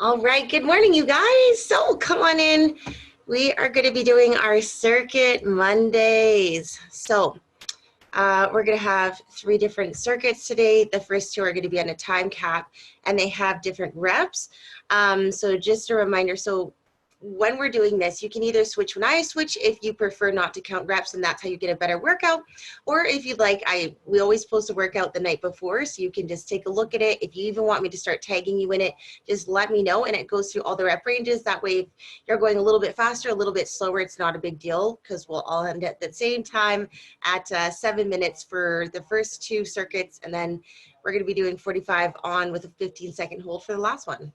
All right, good morning, you guys. So come on in. We are going to be doing our circuit Mondays. So we're going to have 3 different circuits today. The first 2 are going to be on a time cap, and they have different reps. So just a reminder, so when we're doing this, you can either switch when I switch if you prefer not to count reps, and that's how you get a better workout. Or if you'd like, we always post a workout the night before, so you can just take a look at it. If you even want me to start tagging you in it, just let me know, and it goes through all the rep ranges. That way, if you're going a little bit faster, a little bit slower, it's not a big deal, because we'll all end at the same time at 7 minutes for the first 2 circuits, and then we're going to be doing 45 on with a 15-second hold for the last one.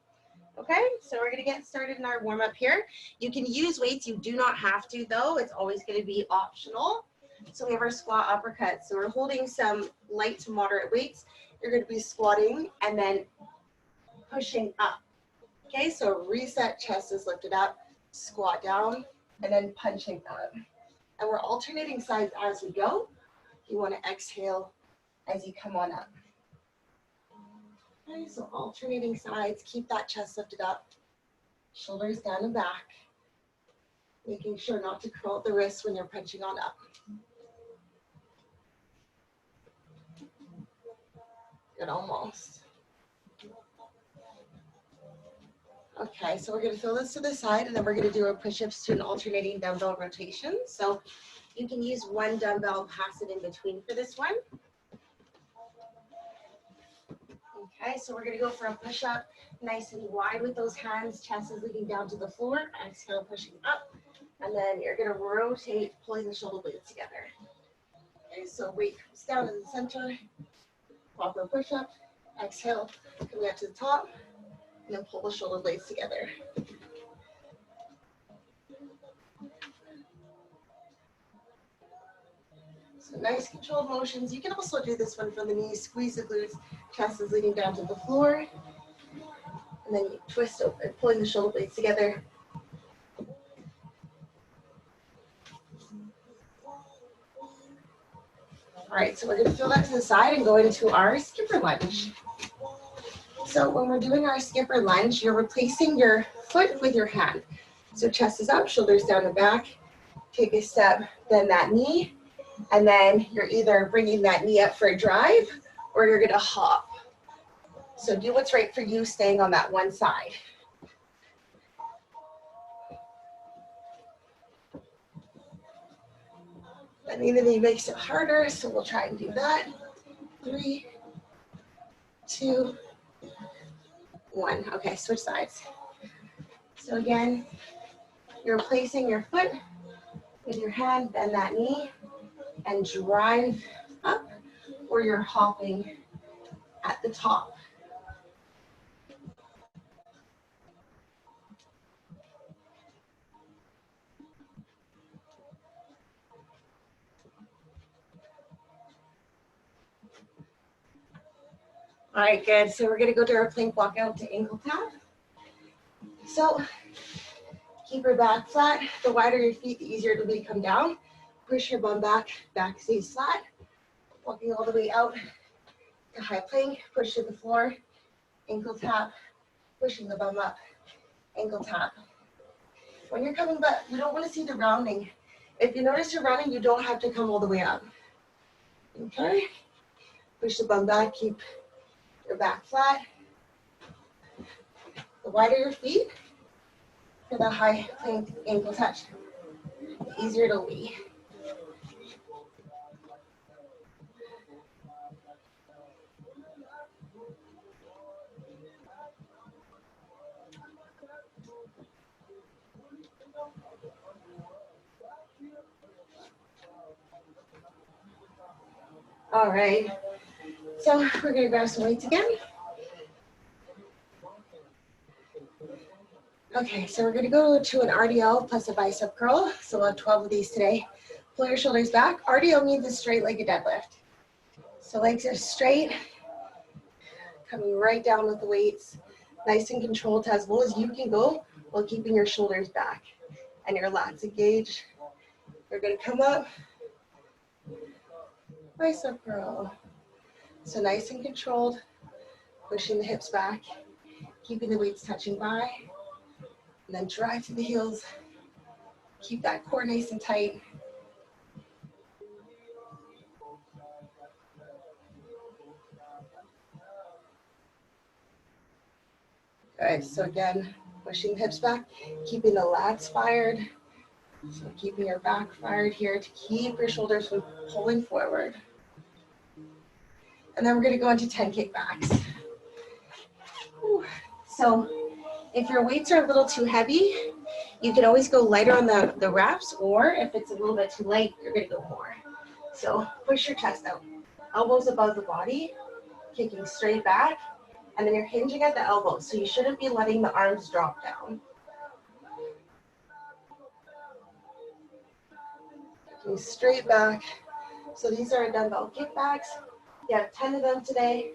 Okay, so we're going to get started in our warm-up here. You can use weights. You do not have to, though. It's always going to be optional. So we have our squat uppercut. So we're holding some light to moderate weights. You're going to be squatting and then pushing up. Okay, so reset, chest is lifted up, squat down, and then punching up. And we're alternating sides as we go. You want to exhale as you come on up. Okay, so alternating sides, keep that chest lifted up, shoulders down and back, making sure not to curl the wrists when you're punching on up. Good, almost. Okay, so we're going to throw this to the side, and then we're going to do our push-ups to an alternating dumbbell rotation. So you can use one dumbbell, pass it in between for this one. Okay, so we're going to go for a push-up, nice and wide with those hands, chest is leading down to the floor, exhale, pushing up, and then you're going to rotate, pulling the shoulder blades together. Okay, so weight comes down in the center, proper push-up, exhale, coming up to the top, and then pull the shoulder blades together. So nice controlled motions. You can also do this one from the knees, squeeze the glutes, chest is leading down to the floor, and then you twist open, pulling the shoulder blades together. All right, so we're going to throw that to the side and go into our skipper lunge. So when we're doing our skipper lunge, you're replacing your foot with your hand. So chest is up, shoulders down and back. Take a step, bend that knee, and then you're either bringing that knee up for a drive or you're going to hop. So do what's right for you, staying on that one side. Bending the knee makes it harder, so we'll try and do that. 3, 2, 1. Okay, switch sides. So again, you're placing your foot with your hand, bend that knee, and drive up, or you're hopping at the top. All right, good. So we're going to go to our plank walkout to ankle tap. So keep your back flat. The wider your feet, the easier it will be to come down. Push your bum back, back stays flat. Walking all the way out to high plank, push to the floor, ankle tap, pushing the bum up, ankle tap. When you're coming back, you don't want to see the rounding. If you notice you're rounding, you don't have to come all the way up. Okay? Push the bum back, keep your back flat. The wider your feet, for the high plank ankle touch, the easier it'll be. All right, so we're gonna grab some weights again. Okay, so we're gonna go to an RDL plus a bicep curl. So we'll have 12 of these today. Pull your shoulders back. RDL means a straight legged deadlift. So legs are straight, coming right down with the weights, nice and controlled to as low as you can go while keeping your shoulders back and your lats engaged. You're gonna come up, bicep curl. So nice and controlled, pushing the hips back, keeping the weights touching by, and then drive to the heels. Keep that core nice and tight. Good, so again, pushing the hips back, keeping the lats fired. So keeping your back fired here to keep your shoulders from pulling forward. And then we're gonna go into 10 kickbacks. Whew. So if your weights are a little too heavy, you can always go lighter on the reps, or if it's a little bit too light, you're gonna go more. So push your chest out, elbows above the body, kicking straight back, and then you're hinging at the elbows, so you shouldn't be letting the arms drop down. Kicking straight back. So these are dumbbell kickbacks. You have 10 of them today.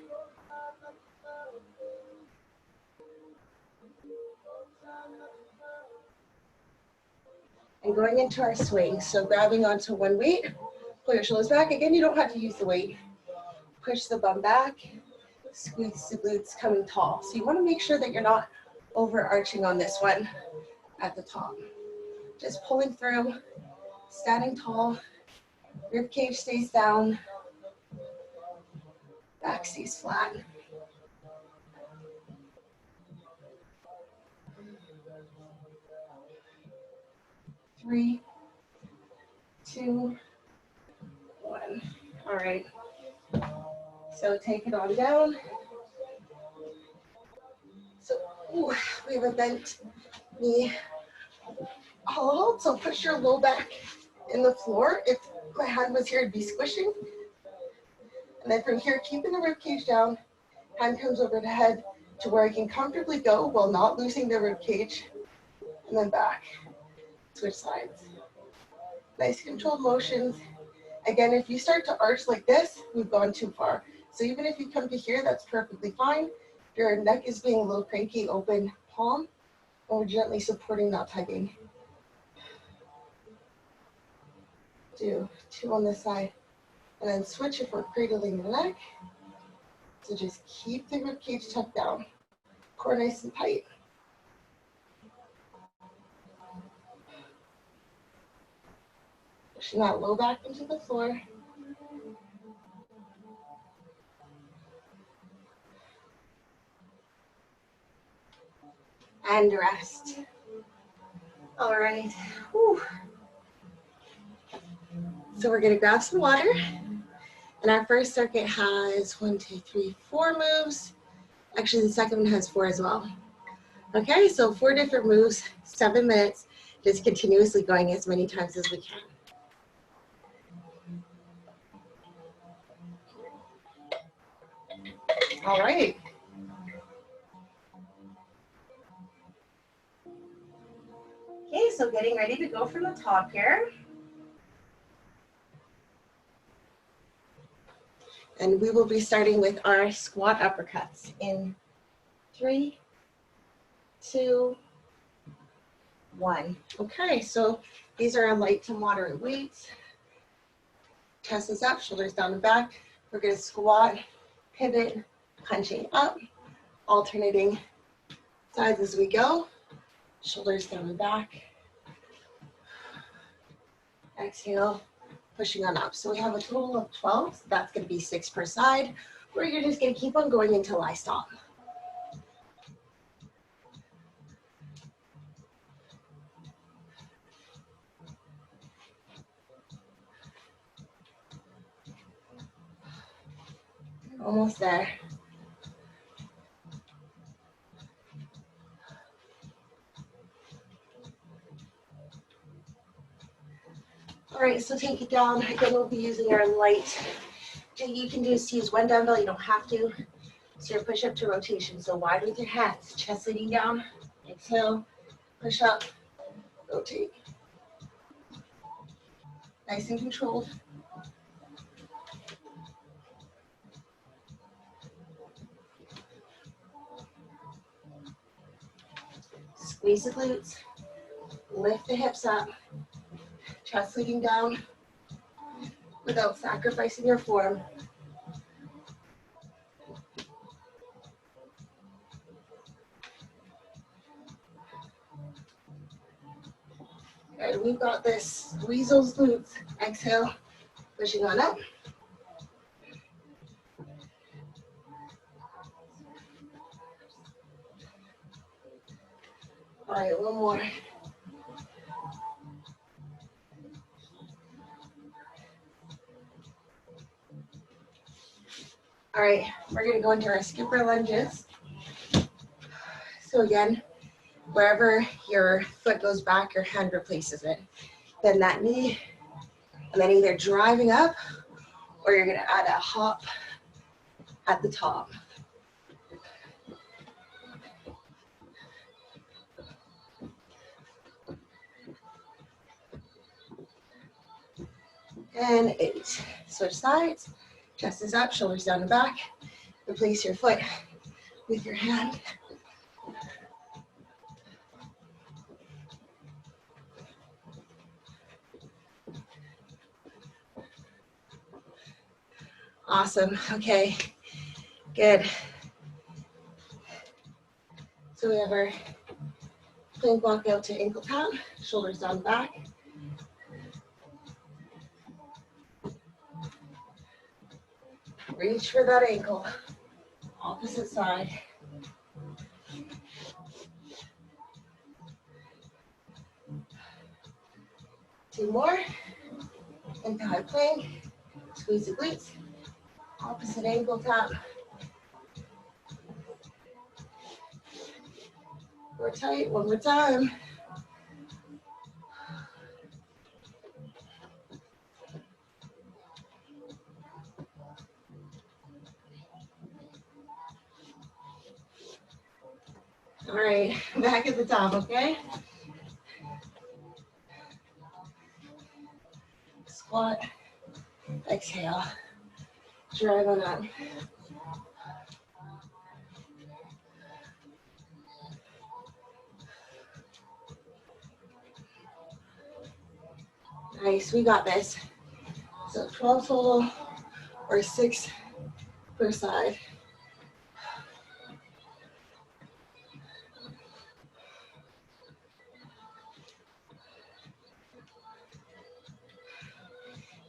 And going into our swing, so grabbing onto one weight, pull your shoulders back. Again, you don't have to use the weight. Push the bum back, squeeze the glutes coming tall. So you want to make sure that you're not overarching on this one at the top. Just pulling through, standing tall, rib cage stays down, back stays flat. Three, two, one. All right. So take it on down. So we have a bent knee. Hold, so push your low back in the floor. If my hand was here, it'd be squishing. And then from here, keeping the rib cage down, hand comes over the head to where I can comfortably go while not losing the rib cage. And then back, switch sides. Nice controlled motions. Again, if you start to arch like this, we've gone too far. So even if you come to here, that's perfectly fine. If your neck is being a little cranky, open palm, and we're gently supporting, not tugging. Do 2 on this side. And then switch if we're cradling the neck. So just keep the rib cage tucked down. Core nice and tight. Pushing that low back into the floor. And rest. All right. Whew. So we're going to grab some water. And our first circuit has 1, 2, 3, 4 moves. Actually, the second one has 4 as well. Okay, so 4 different moves, 7 minutes, just continuously going as many times as we can. All right. Okay, so getting ready to go from the top here. And we will be starting with our squat uppercuts in 3, 2, 1. Okay, so these are our light to moderate weights. Chest is up, shoulders down and back. We're going to squat, pivot, punching up, alternating sides as we go. Shoulders down and back. Exhale, pushing on up. So we have a total of 12. So that's going to be 6 per side. Or you're just going to keep on going until I stop. Almost there. All right, so take it down. Again, we'll be using our light. You can just use one dumbbell, you don't have to. So your push up to rotation. So wide with your hands, chest leading down. Exhale, push up, rotate. Nice and controlled. Squeeze the glutes, lift the hips up, chest leading down without sacrificing your form. Good, we've got this. Squeeze those glutes. Exhale, pushing on up. All right, one more. All right, we're gonna go into our skipper lunges. So again, wherever your foot goes back, your hand replaces it. Bend that knee, and then either driving up, or you're gonna add a hop at the top. And 8. Switch sides, chest is up, shoulders down and back. Replace your foot with your hand. Awesome, okay, good. So we have our plank walk out to ankle tap, shoulders down back. Reach for that ankle, opposite side. Two more, into high plank, squeeze the glutes, opposite ankle tap. We're tight, one more time. All right, back at the top, okay? Squat, exhale, drive on up. Nice, we got this. So 12 total, or 6 per side.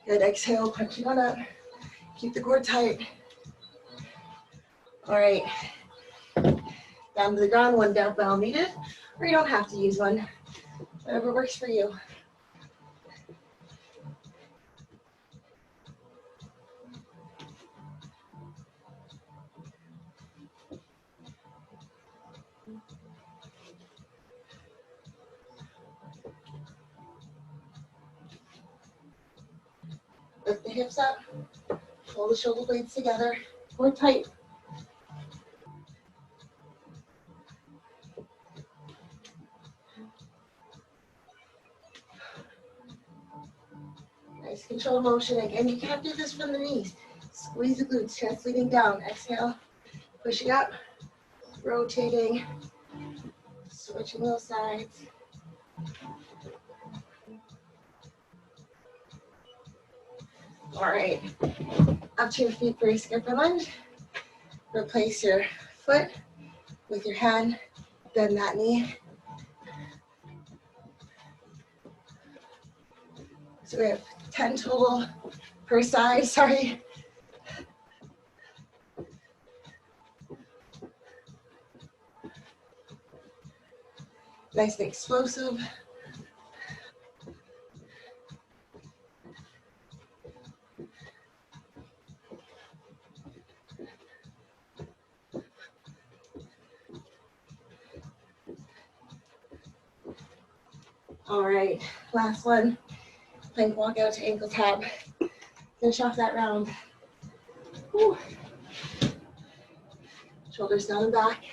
Good, exhale, punching on up. Keep the core tight. All right, down to the ground, one dumbbell needed, or you don't have to use one, whatever works for you. Lift the hips up, pull the shoulder blades together, core tight. Nice controlled motion. Again, you can't do this from the knees. Squeeze the glutes, chest leading down. Exhale, pushing up, rotating, switching those sides. All right, up to your feet for a skipper lunge. Replace your foot with your hand, bend that knee. So we have 10 total per side, sorry. Nice and explosive. All right, last one. Plank walk out to ankle tap. Finish off that round. Whew. Shoulders down and back.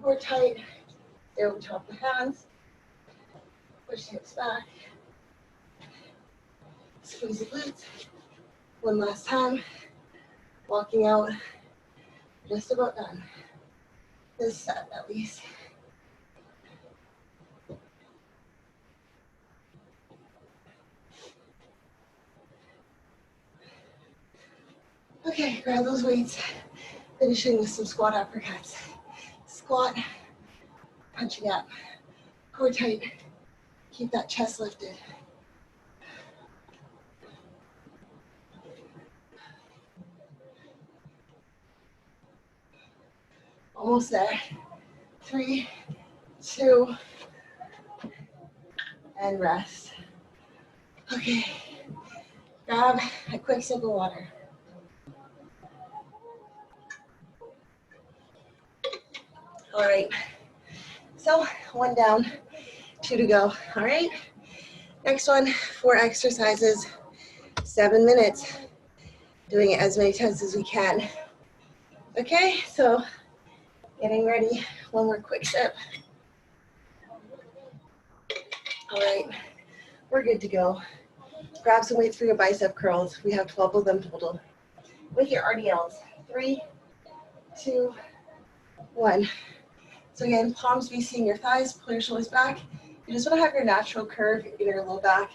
Core tight. Over top the hands. Push hips back. Squeeze the glutes. One last time. Walking out. Just about done. This set at least. Okay, grab those weights. Finishing with some squat uppercuts. Squat, punching up. Core tight. Keep that chest lifted. Almost there. 3, 2, and rest. Okay, grab a quick sip of water. All right, so 1 down, 2 to go. All right, next one, 4 exercises, 7 minutes, doing it as many times as we can. Okay, so getting ready, 1 more quick sip. All right, we're good to go. Grab some weights for your bicep curls. We have 12 of them total. With your RDLs, 3, 2, 1. So again, palms facing your thighs, pull your shoulders back. You just want to have your natural curve in your low back.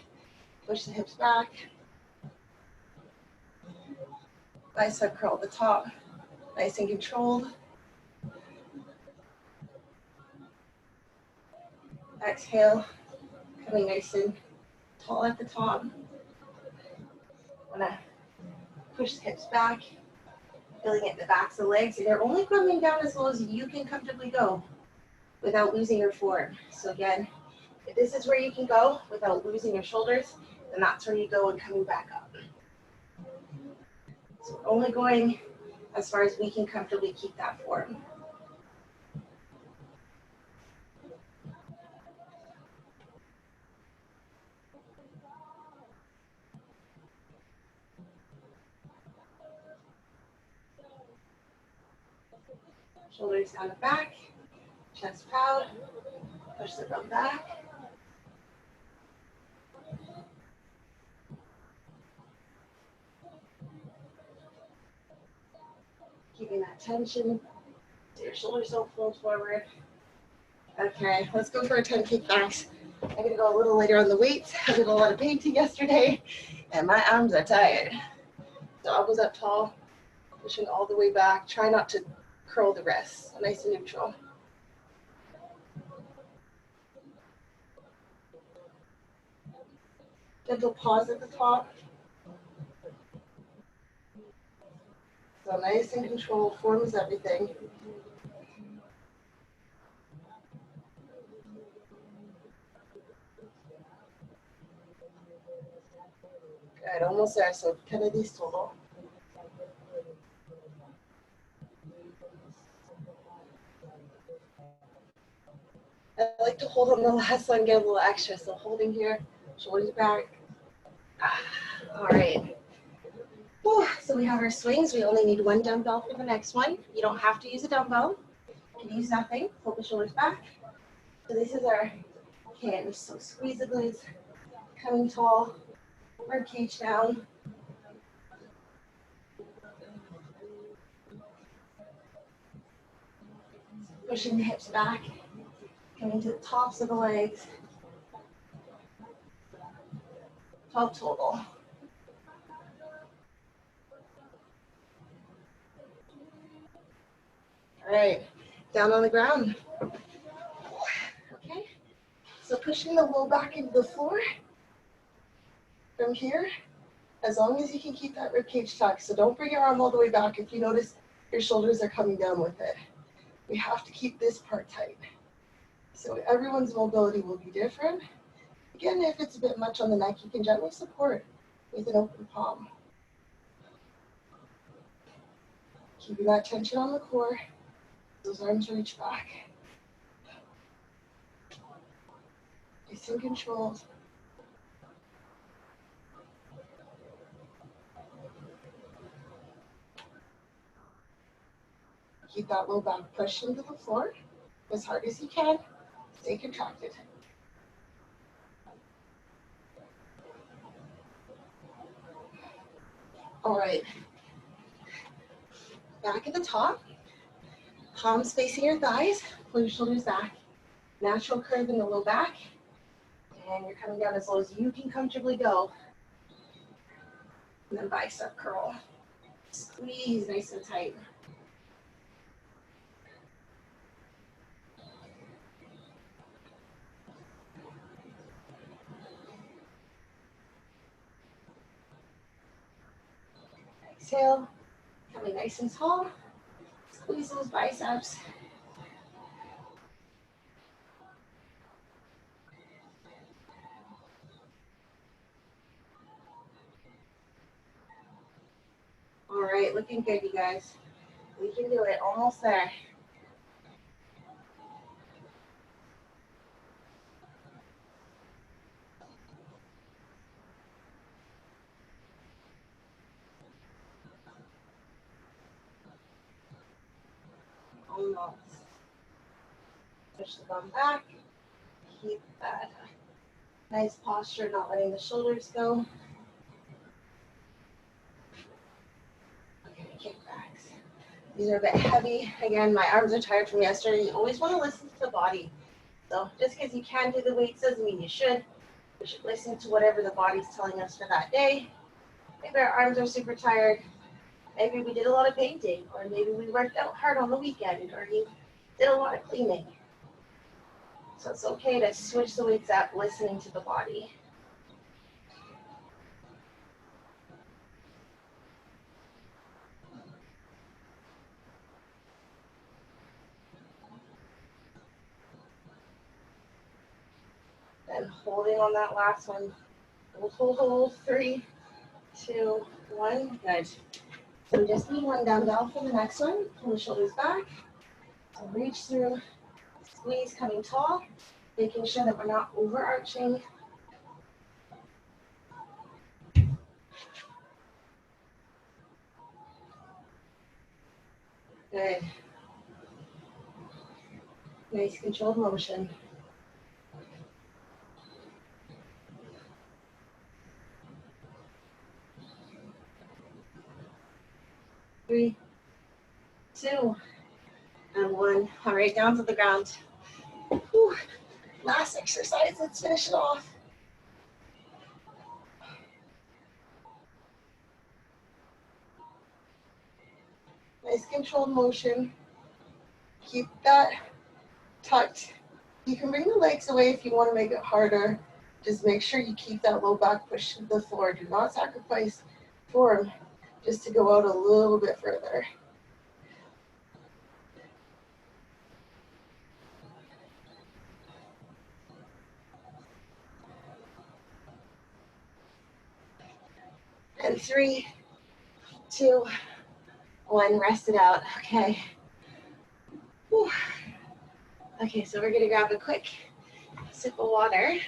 Push the hips back. Bicep curl at the top, nice and controlled. Exhale, coming nice and tall at the top. Want to push the hips back, feeling it in the backs of the legs. And you're only coming down as low as you can comfortably go without losing your form. So again, if this is where you can go without losing your shoulders, then that's where you go and coming back up. So we're only going as far as we can comfortably keep that form. Shoulders down and back, chest proud, push the bum back. Keeping that tension, so your shoulders don't fold forward. Okay, let's go for our 10 kickbacks. I'm gonna go a little later on the weights. I did a lot of painting yesterday, and my arms are tired. So elbows up tall, pushing all the way back. Try not to curl the wrists, nice and neutral. Gentle pause at the top. So nice and controlled, form is everything. Good, almost there, so 10 of these total. I like to hold on the last one, get a little extra. So holding here, shoulders back. All right. Whew. So we have our swings. We only need 1 dumbbell for the next one. You don't have to use a dumbbell. You can use nothing. Hold the shoulders back. So this is our hinge. So squeeze the glutes, coming tall, rib cage down. Pushing the hips back, coming to the tops of the legs. 12 total. All right, down on the ground. Okay, so pushing the low back into the floor. From here, as long as you can keep that rib cage tucked. So don't bring your arm all the way back if you notice your shoulders are coming down with it. We have to keep this part tight. So everyone's mobility will be different. Again, if it's a bit much on the neck, you can gently support with an open palm. Keeping that tension on the core. Those arms reach back. Nice and controlled. Keep that low back pushed into the floor as hard as you can. Stay contracted. All right. Back at the top. Palms facing your thighs. Pull your shoulders back. Natural curve in the low back. And you're coming down as low as you can comfortably go. And then bicep curl. Squeeze nice and tight. Exhale, coming nice and tall. Squeeze those biceps. All right, looking good, you guys. We can do it, almost there. Almost. Push the bum back. Keep that nice posture, not letting the shoulders go. Okay, kickbacks. These are a bit heavy. Again, my arms are tired from yesterday. You always want to listen to the body. So just because you can do the weights doesn't mean you should. We should listen to whatever the body's telling us for that day. Maybe our arms are super tired. Maybe we did a lot of painting, or maybe we worked out hard on the weekend, or you did a lot of cleaning. So it's okay to switch the weights up, listening to the body. And holding on that last one. Hold. 3, 2, 1. Good. So we just need one dumbbell for the next one. Pull the shoulders back. So reach through, squeeze, coming tall, making sure that we're not overarching. Good. Nice controlled motion. 3, 2, and 1. All right, down to the ground. Whew. Last exercise, let's finish it off. Nice controlled motion. Keep that tucked. You can bring the legs away if you want to make it harder. Just make sure you keep that low back push to the floor. Do not sacrifice form just to go out a little bit further. And 3, 2, 1, rest it out. Okay. Whew. Okay, so we're gonna grab a quick sip of water.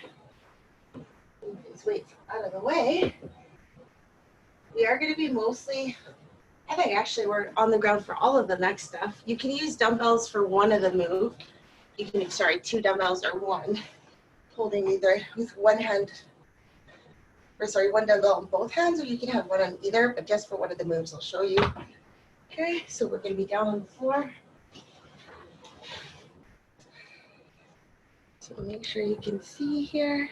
Move these weights out of the way. We are gonna be mostly, I think actually we're on the ground for all of the next stuff. You can use dumbbells for one of the move. You can, 2 dumbbells or one. Holding either with one hand, one dumbbell on both hands, or you can have one on either, but just for one of the moves I'll show you. Okay, so we're gonna be down on the floor. So make sure you can see here.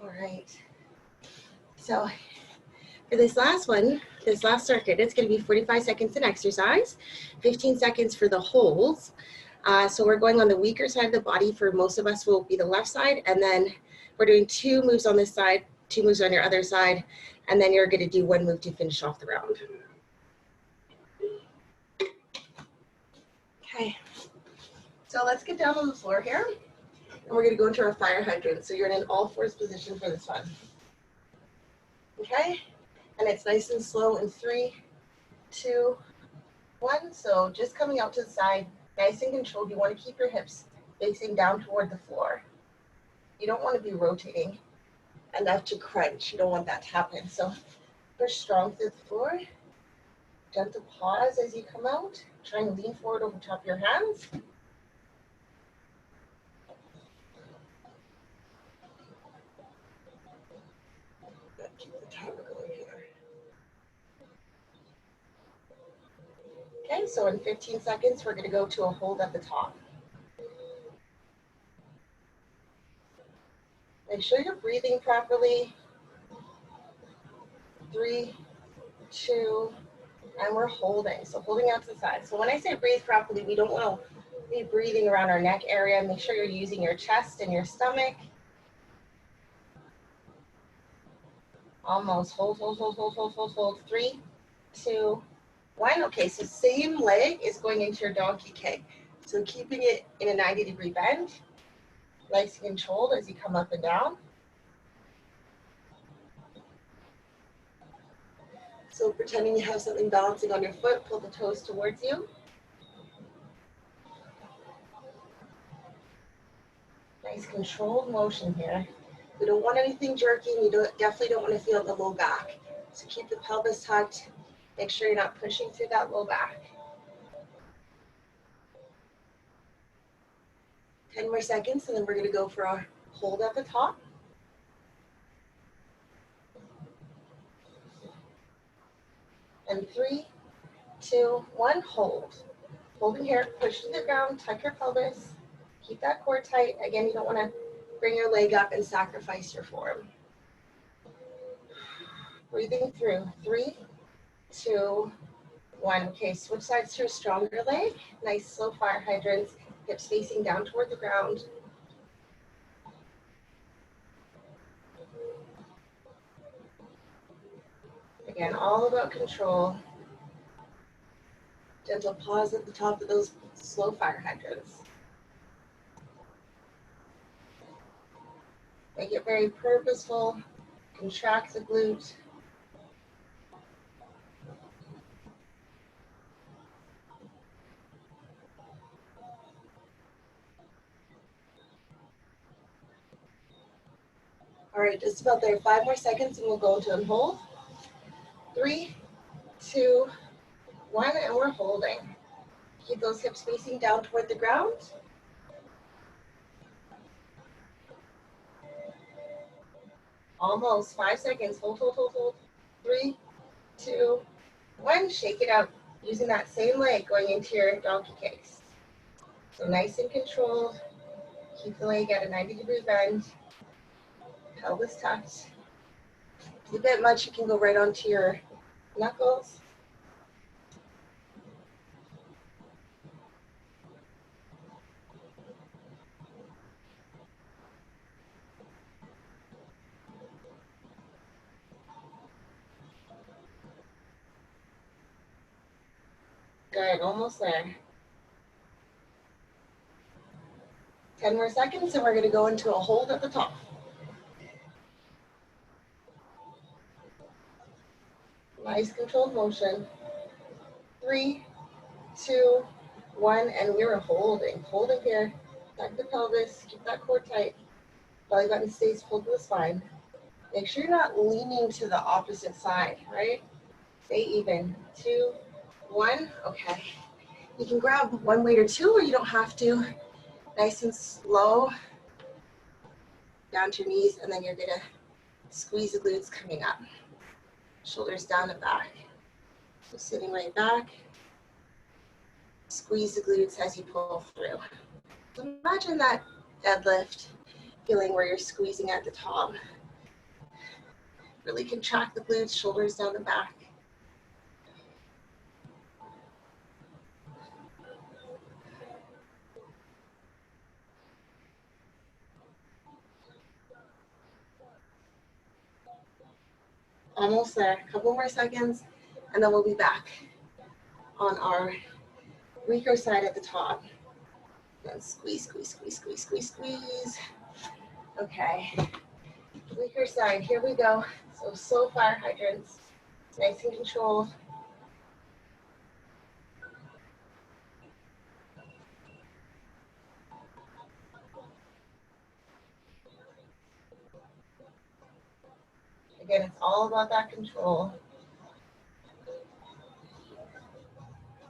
All right. So for this last one, this last circuit, it's going to be 45 seconds in exercise, 15 seconds for the holds. So we're going on the weaker side of the body. For most of us will be the left side, and then we're doing 2 moves on this side, 2 moves on your other side, and then you're going to do 1 move to finish off the round. Okay, so let's get down on the floor here, and we're going to go into our fire hydrant. So you're in an all-fours position for this one. Okay, and it's nice and slow in 3, 2, 1. So just coming out to the side, nice and controlled. You want to keep your hips facing down toward the floor. You don't want to be rotating enough to crunch. You don't want that to happen. So push strong through the floor. Gentle pause as you come out. Try and lean forward over top of your hands. Keep the timer going here. Okay, so in 15 seconds, we're going to go to a hold at the top. Make sure you're breathing properly. 3, 2, and we're holding. So holding out to the side. So when I say breathe properly, we don't want to be breathing around our neck area. Make sure you're using your chest and your stomach. Almost. Hold, hold, hold, hold, hold, hold, hold. 3, 2, 1. Okay, so same leg is going into your donkey kick. So keeping it in a 90-degree bend. Nice and controlled as you come up and down. So pretending you have something balancing on your foot, pull the toes towards you. Nice controlled motion here. We don't want anything jerky, and you definitely don't want to feel the low back. So keep the pelvis tucked. Make sure you're not pushing through that low back. 10 more seconds, and then we're going to go for a hold at the top. And 3, 2, 1, hold. Holding here, push to the ground, tuck your pelvis. Keep that core tight. Again, you don't want to bring your leg up and sacrifice your form. Breathing through. 3, 2, 1. Okay, switch sides to a stronger leg. Nice slow fire hydrants. Hips facing down toward the ground. Again, all about control. Gentle pause at the top of those slow fire hydrants. Make it very purposeful. Contract the glute. All right, just about there. 5 more seconds and we'll go into and hold. 3, 2, 1, and we're holding. Keep those hips facing down toward the ground. Almost. 5 seconds. Hold, hold, hold, hold. 3, 2, 1. Shake it out. Using that same leg going into your donkey kicks. So nice and controlled. Keep the leg at a 90-degree bend. Pelvis tucked. If it's a bit much, you can go right onto your knuckles. Good, almost there. 10 more seconds and we're going to go into a hold at the top. Nice controlled motion. 3, 2, 1, and we're holding. Holding here. Tuck the pelvis, keep that core tight. Belly button stays pulled to the spine. Make sure you're not leaning to the opposite side, right? Stay even. 2, 1, okay. You can grab one weight or two, or you don't have to. Nice and slow. Down to your knees, and then you're gonna squeeze the glutes coming up. Shoulders down and back. So sitting right back. Squeeze the glutes as you pull through. So imagine that deadlift feeling where you're squeezing at the top. Really contract the glutes, shoulders down and back. Almost there. A couple more seconds, and then we'll be back on our weaker side at the top. And squeeze, squeeze, squeeze, squeeze, squeeze, squeeze. Okay. Weaker side. Here we go. So slow fire hydrants. Nice and controlled. Again, it's all about that control.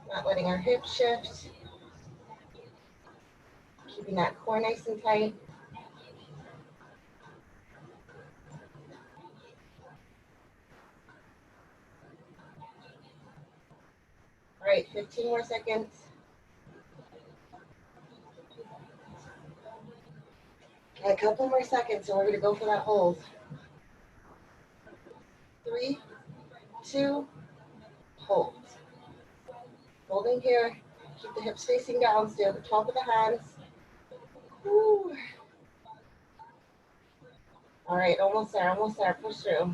Not letting our hips shift. Keeping that core nice and tight. All right, 15 more seconds. Okay, a couple more seconds, and we're gonna go for that hold. 3, 2, hold. Holding here. Keep the hips facing down. Stay on the top of the hands. Woo. All right, almost there, almost there. Push through.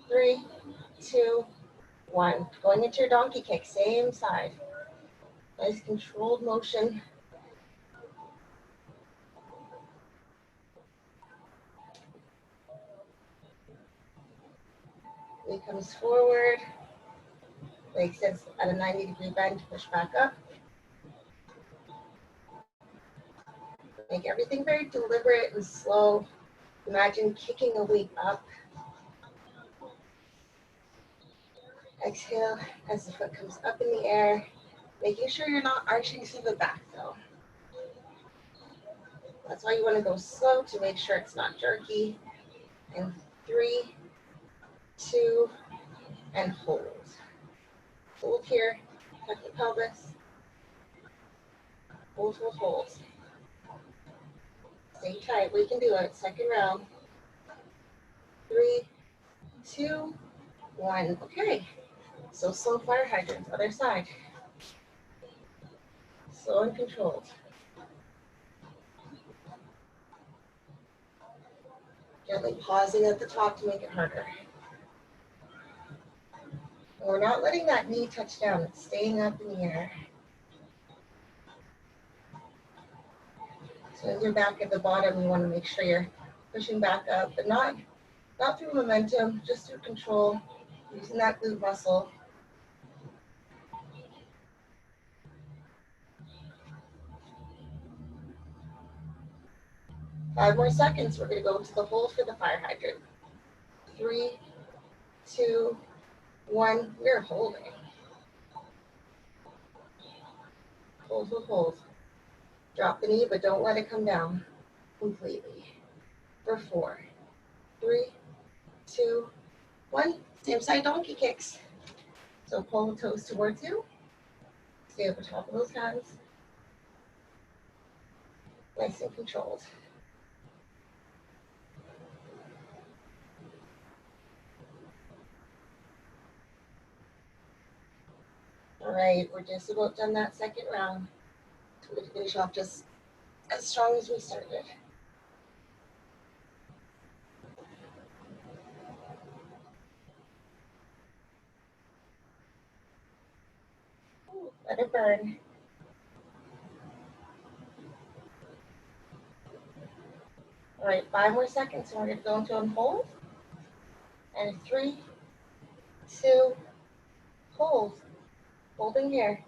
3, 2, 1. Going into your donkey kick, same side. Nice controlled motion. Leg comes forward. Leg sits at a 90-degree bend. Push back up. Make everything very deliberate and slow. Imagine kicking a leg up. Exhale as the foot comes up in the air. Making sure you're not arching through the back though. That's why you want to go slow to make sure it's not jerky. And 3, 2, and hold. Hold here. Tuck the pelvis. Hold, hold, hold. Stay tight. We can do it. Second round. 3, 2, 1. Okay. So slow fire hydrants. Other side. Slow and controlled. Gently pausing at the top to make it harder. And we're not letting that knee touch down. It's staying up in the air. So as you're back at the bottom, you want to make sure you're pushing back up, but not through momentum, just through control, using that glute muscle. Five more seconds. We're going to go to the hold for the fire hydrant. 3, 2, 1. We're holding. Hold, hold, hold. Drop the knee, but don't let it come down completely. For 4, 3, 2, 1. Same side donkey kicks. So pull the toes towards you. Stay at the top of those hands. Nice and controlled. All right, we're just about done that second round. We're going to finish off just as strong as we started. Let it burn. All right, 5 more seconds, and we're going to go into a hold. And 3, 2, hold. Holding here.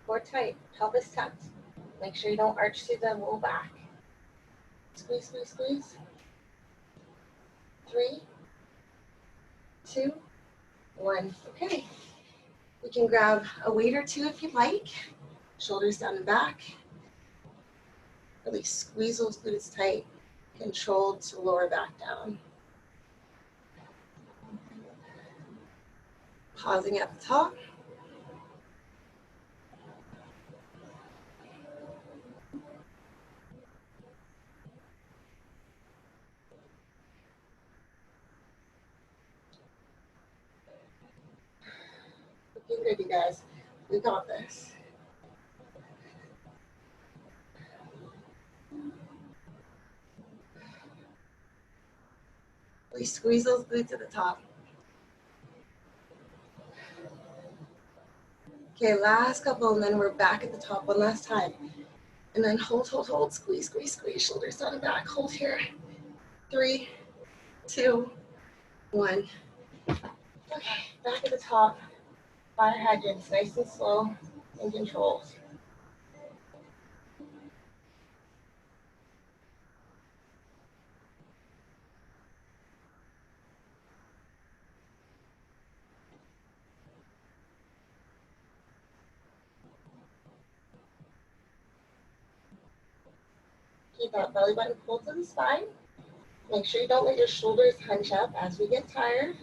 Core tight, pelvis tucked. Make sure you don't arch through the low back. Squeeze, squeeze, squeeze. 3, 2, 1. Okay. We can grab a weight or two if you'd like. Shoulders down and back. Really squeeze those glutes tight. Controlled to lower back down. Pausing at the top. Looking good, you guys. We got this. Really squeeze those glutes at the top. Okay, last couple, and then we're back at the top one last time. And then hold, hold, hold, squeeze, squeeze, squeeze, shoulders down and back. Hold here. 3, 2, 1. Okay, back at the top. Fire hydrants, nice and slow and controlled. Keep that belly button pulled to the spine. Make sure you don't let your shoulders hunch up as we get tired.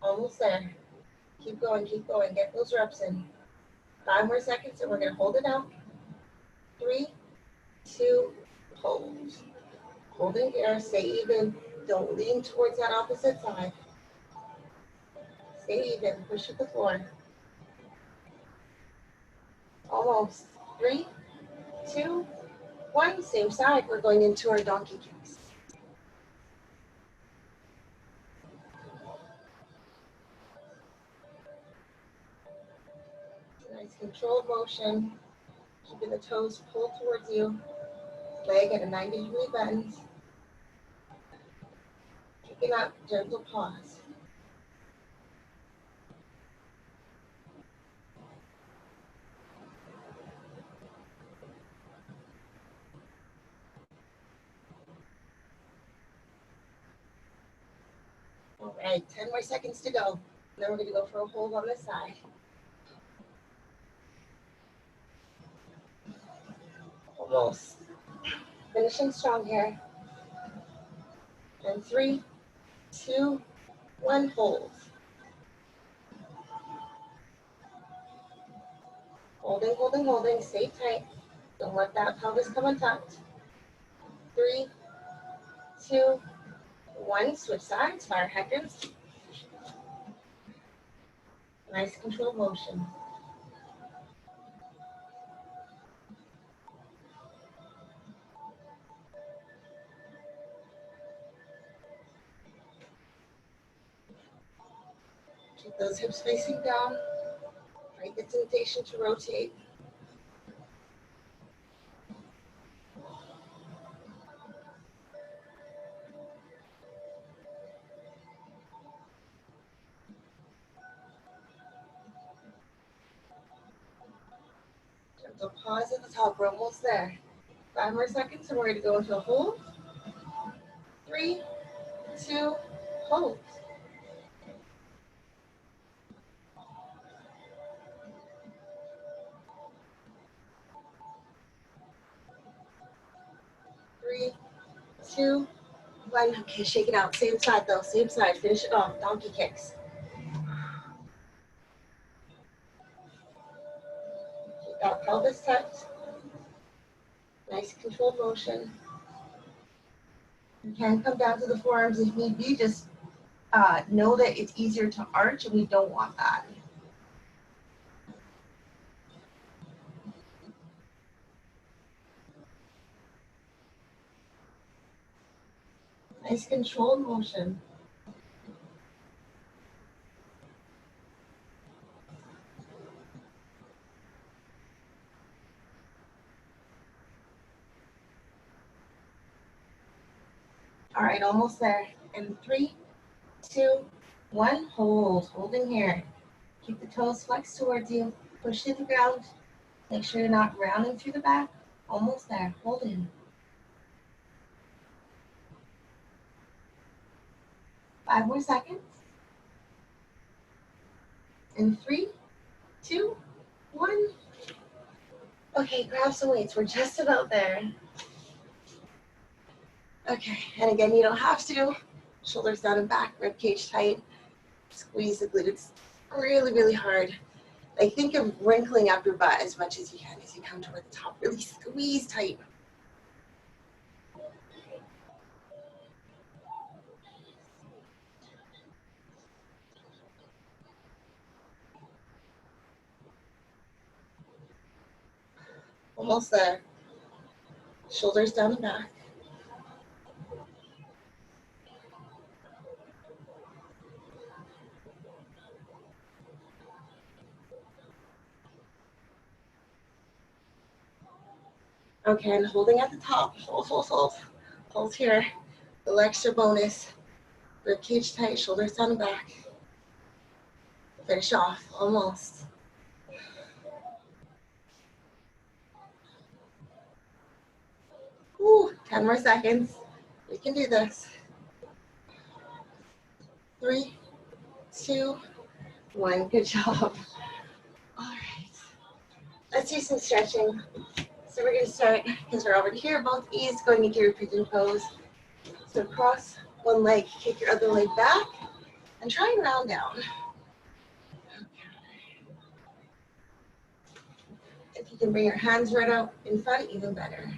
Almost there. Keep going, get those reps in. 5 more seconds and we're gonna hold it out. 3, 2, hold. Holding here, stay even. Don't lean towards that opposite side. Stay even, push to the floor. Almost. 3, 2, 1, same side. We're going into our donkey kicks. Nice controlled motion. Keeping the toes pulled towards you. Leg at a 90-degree bend. Picking up, gentle pause. All right, 10 more seconds to go. And then we're going to go for a hold on this side. Almost. Finishing strong here. And 3, 2, 1, hold. Holding, holding, holding. Stay tight. Don't let that pelvis come untucked. 3, 2, 1. Switch sides. Fire heckers. Nice controlled motion. Keep those hips facing down. Fight the temptation to rotate. Gentle pause at the top. We're almost there. 5 more seconds and we're going to go into a hold. 3, 2, hold. 3, 2, 1. Okay, shake it out. Same side though. Same side. Finish it off. Donkey kicks. Keep that pelvis tucked. Nice controlled motion. You can come down to the forearms if need be. Just know that it's easier to arch and we don't want that. Nice controlled motion. All right, almost there. And 3, 2, 1, hold. Holding here. Keep the toes flexed towards you. Push to the ground. Make sure you're not rounding through the back. Almost there. Hold in. 5 more seconds. And 3, 2, 1. Okay, grab some weights. We're just about there. Okay, and again, you don't have to. Shoulders down and back, rib cage tight. Squeeze the glutes really, really hard. Like think of wrinkling up your butt as much as you can as you come toward the top. Really squeeze tight. Almost there. Shoulders down and back. Okay, and holding at the top. Hold, hold, hold. Hold here. A little extra bonus. Rib cage tight, shoulders down and back. Finish off. Almost. Whew, 10 more seconds. We can do this. 3, 2, 1. Good job. All right. Let's do some stretching. So we're going to start, because we're already here, both knees going into your pigeon pose. So cross one leg, kick your other leg back, and try and round down. If you can bring your hands right out in front, even better.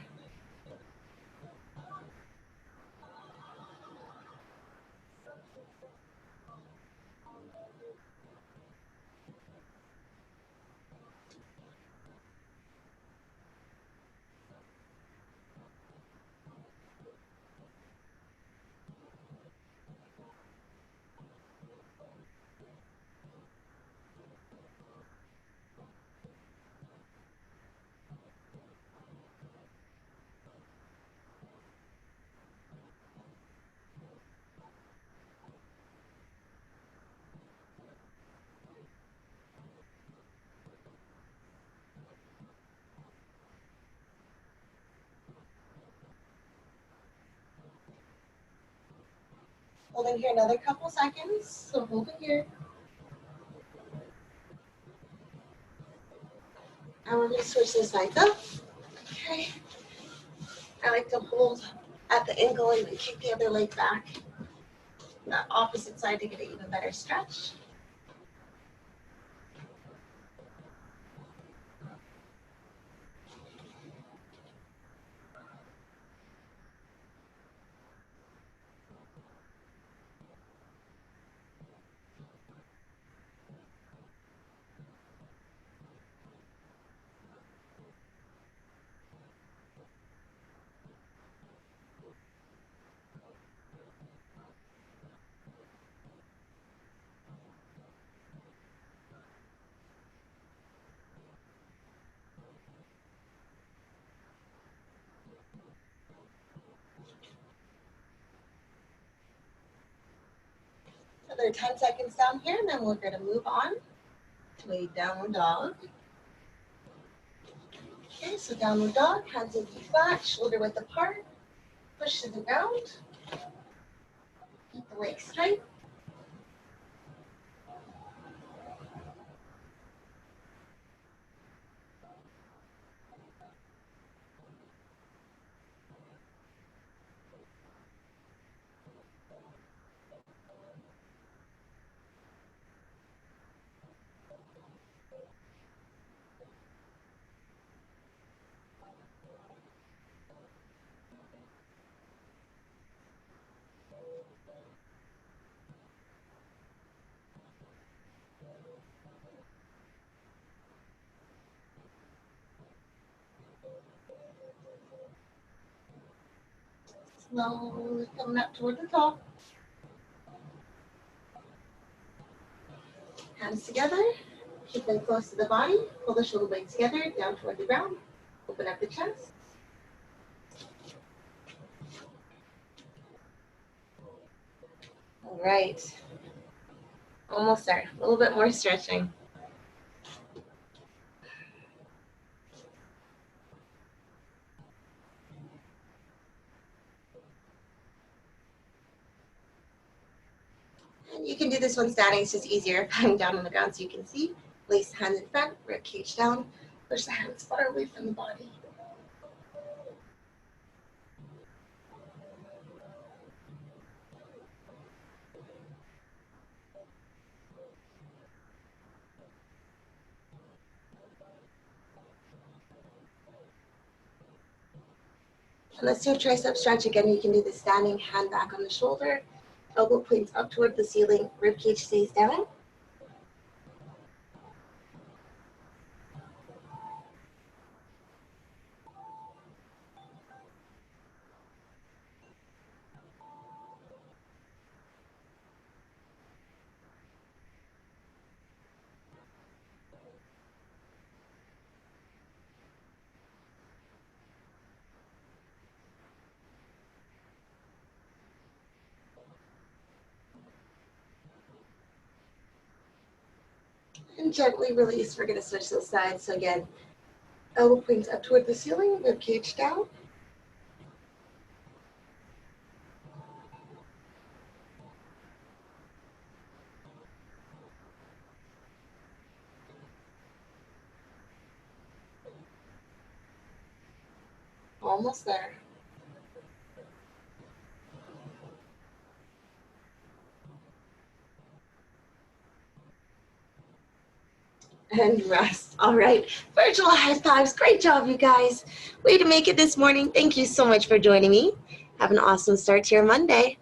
Holding here another couple seconds. So hold it here. And we're going to switch this sides up. Okay. I like to hold at the ankle and then kick the other leg back. The opposite side to get an even better stretch. Another 10 seconds down here, and then we're going to move on to a downward dog. Okay, so downward dog, hands will be flat, shoulder width apart, push to the ground, keep the legs straight. Slowly coming up toward the top. Hands together, keep them close to the body, pull the shoulder blades together, down toward the ground, open up the chest. All right, almost there, a little bit more stretching. And you can do this one standing, it's just easier. I'm down on the ground so you can see. Place the hands in front, rib cage down, push the hands far away from the body. And let's do a tricep stretch again. You can do the standing, hand back on the shoulder, elbow points up toward the ceiling, rib cage stays down. And gently release. We're going to switch those sides. So again, elbow points up toward the ceiling, rib cage down. Almost there. And rest. All right. Virtual high fives. Great job, you guys. Way to make it this morning. Thank you so much for joining me. Have an awesome start to your Monday.